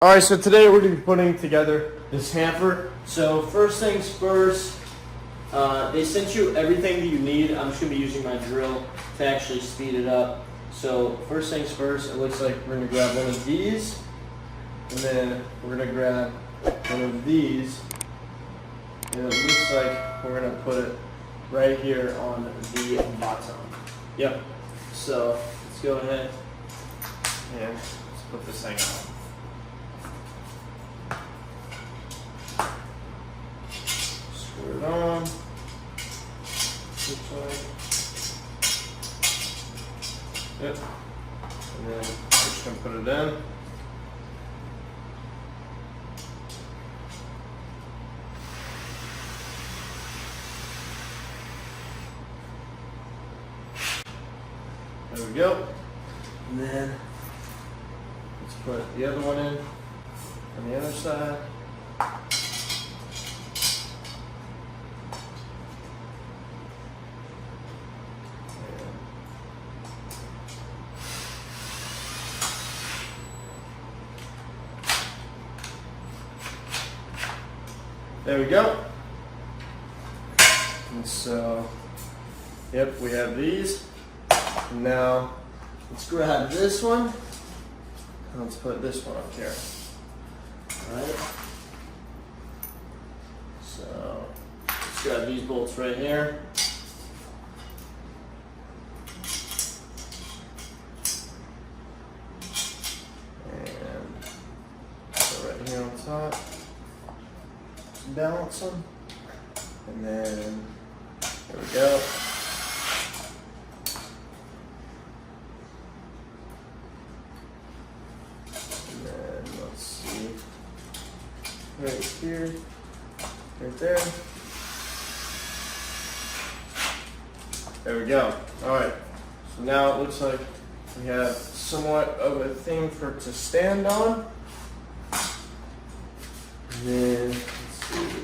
Alright, so today we're going to be putting together this hamper. So first things first, they sent you everything that you need. I'm just going to be using my drill to actually speed it up. So first things first, it looks like we're going to grab one of these, and then we're going to grab one of these, and it looks like we're going to put it right here on the bottom. Yep, so let's go ahead and let's put this thing on. Screw it on. Looks like. Yep. And then we're just going to put it in. There we go. And then let's put the other one in on the other side. There we go. And so, yep, we have these. Now, let's grab this one. And let's put this one up here. Alright. So, let's grab these bolts right here. And go right here on top. Balance them, and then there we go. And then let's see, right here, right there. There we go. All right. So now it looks like we have somewhat of a thing for it to stand on. And then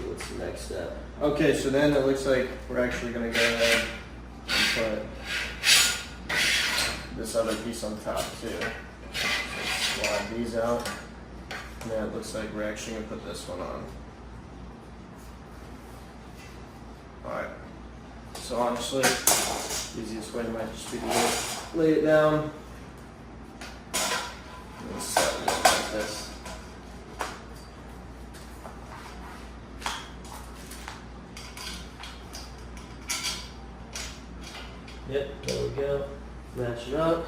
what's the next step? Okay, so then it looks like we're actually going to go ahead and put this other piece on top too. So slide these out. And then it looks like we're actually going to put this one on. Alright. So honestly, the easiest way might just be to lay it down and set it like this. Yep, there we go. Match it up.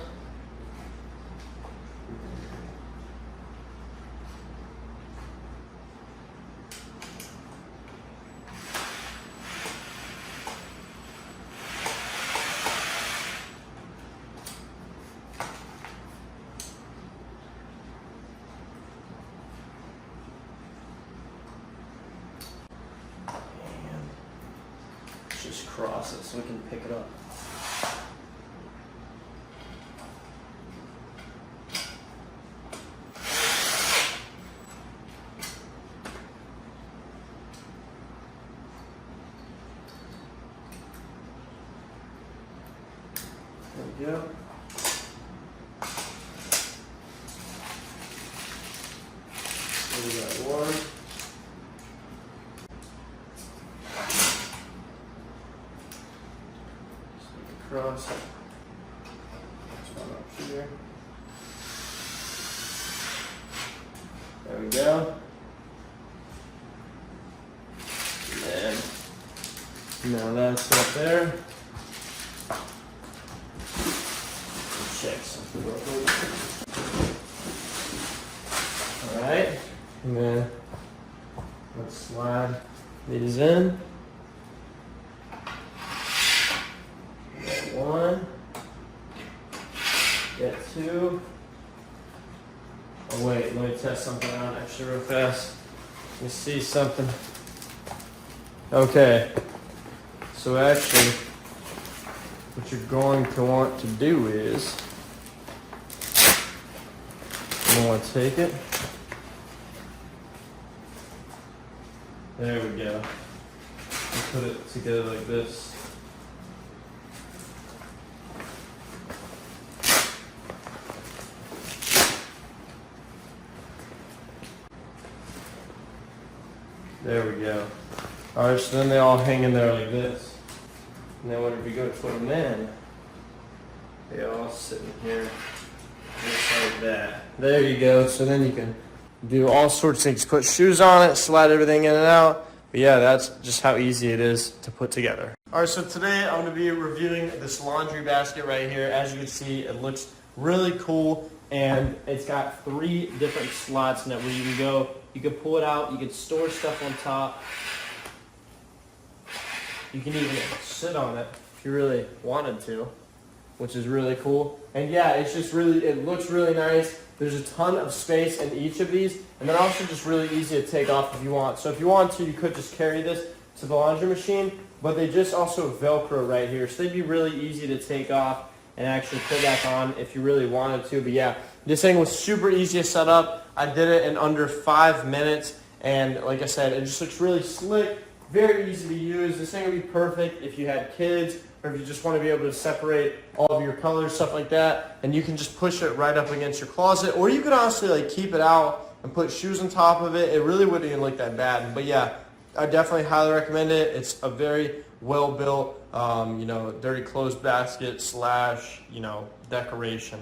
And just cross it so we can pick it up. There we go. So we got one. Stick across it. This one up here. There we go. And then, now that's up there. Check something real quick. Alright, and then let's slide these in. Get one, get two. Oh wait, let me test something out actually real fast. Let me see something. Okay, so actually what you're going to want to do is you want to take it. There we go. And put it together like this. There we go. All right, so then they all hang in there like this. And then whenever you go to put them in, they all sitting here just like that. There you go. So then you can do all sorts of things. Put shoes on it, slide everything in and out. But yeah, that's just how easy it is to put together. All right, so today I'm going to be reviewing this laundry basket right here. As you can see, it looks really cool, and it's got 3 different slots in it where you can go. You can pull it out. You can store stuff on top. You can even sit on it if you really wanted to, which is really cool. And yeah, it's just really, it looks really nice. There's a ton of space in each of these, and they're also just really easy to take off if you want. So if you want to, you could just carry this to the laundry machine, but they just also Velcro right here. So they'd be really easy to take off and actually put back on if you really wanted to. But yeah, this thing was super easy to set up. I did it in under 5 minutes, and like I said, it just looks really slick, very easy to use. This thing would be perfect if you had kids, or if you just want to be able to separate all of your colors, stuff like that, and you can just push it right up against your closet, or you could honestly like keep it out and put shoes on top of it. It really wouldn't even look that bad. But yeah, I definitely highly recommend it. It's a very well built, dirty clothes basket / decoration.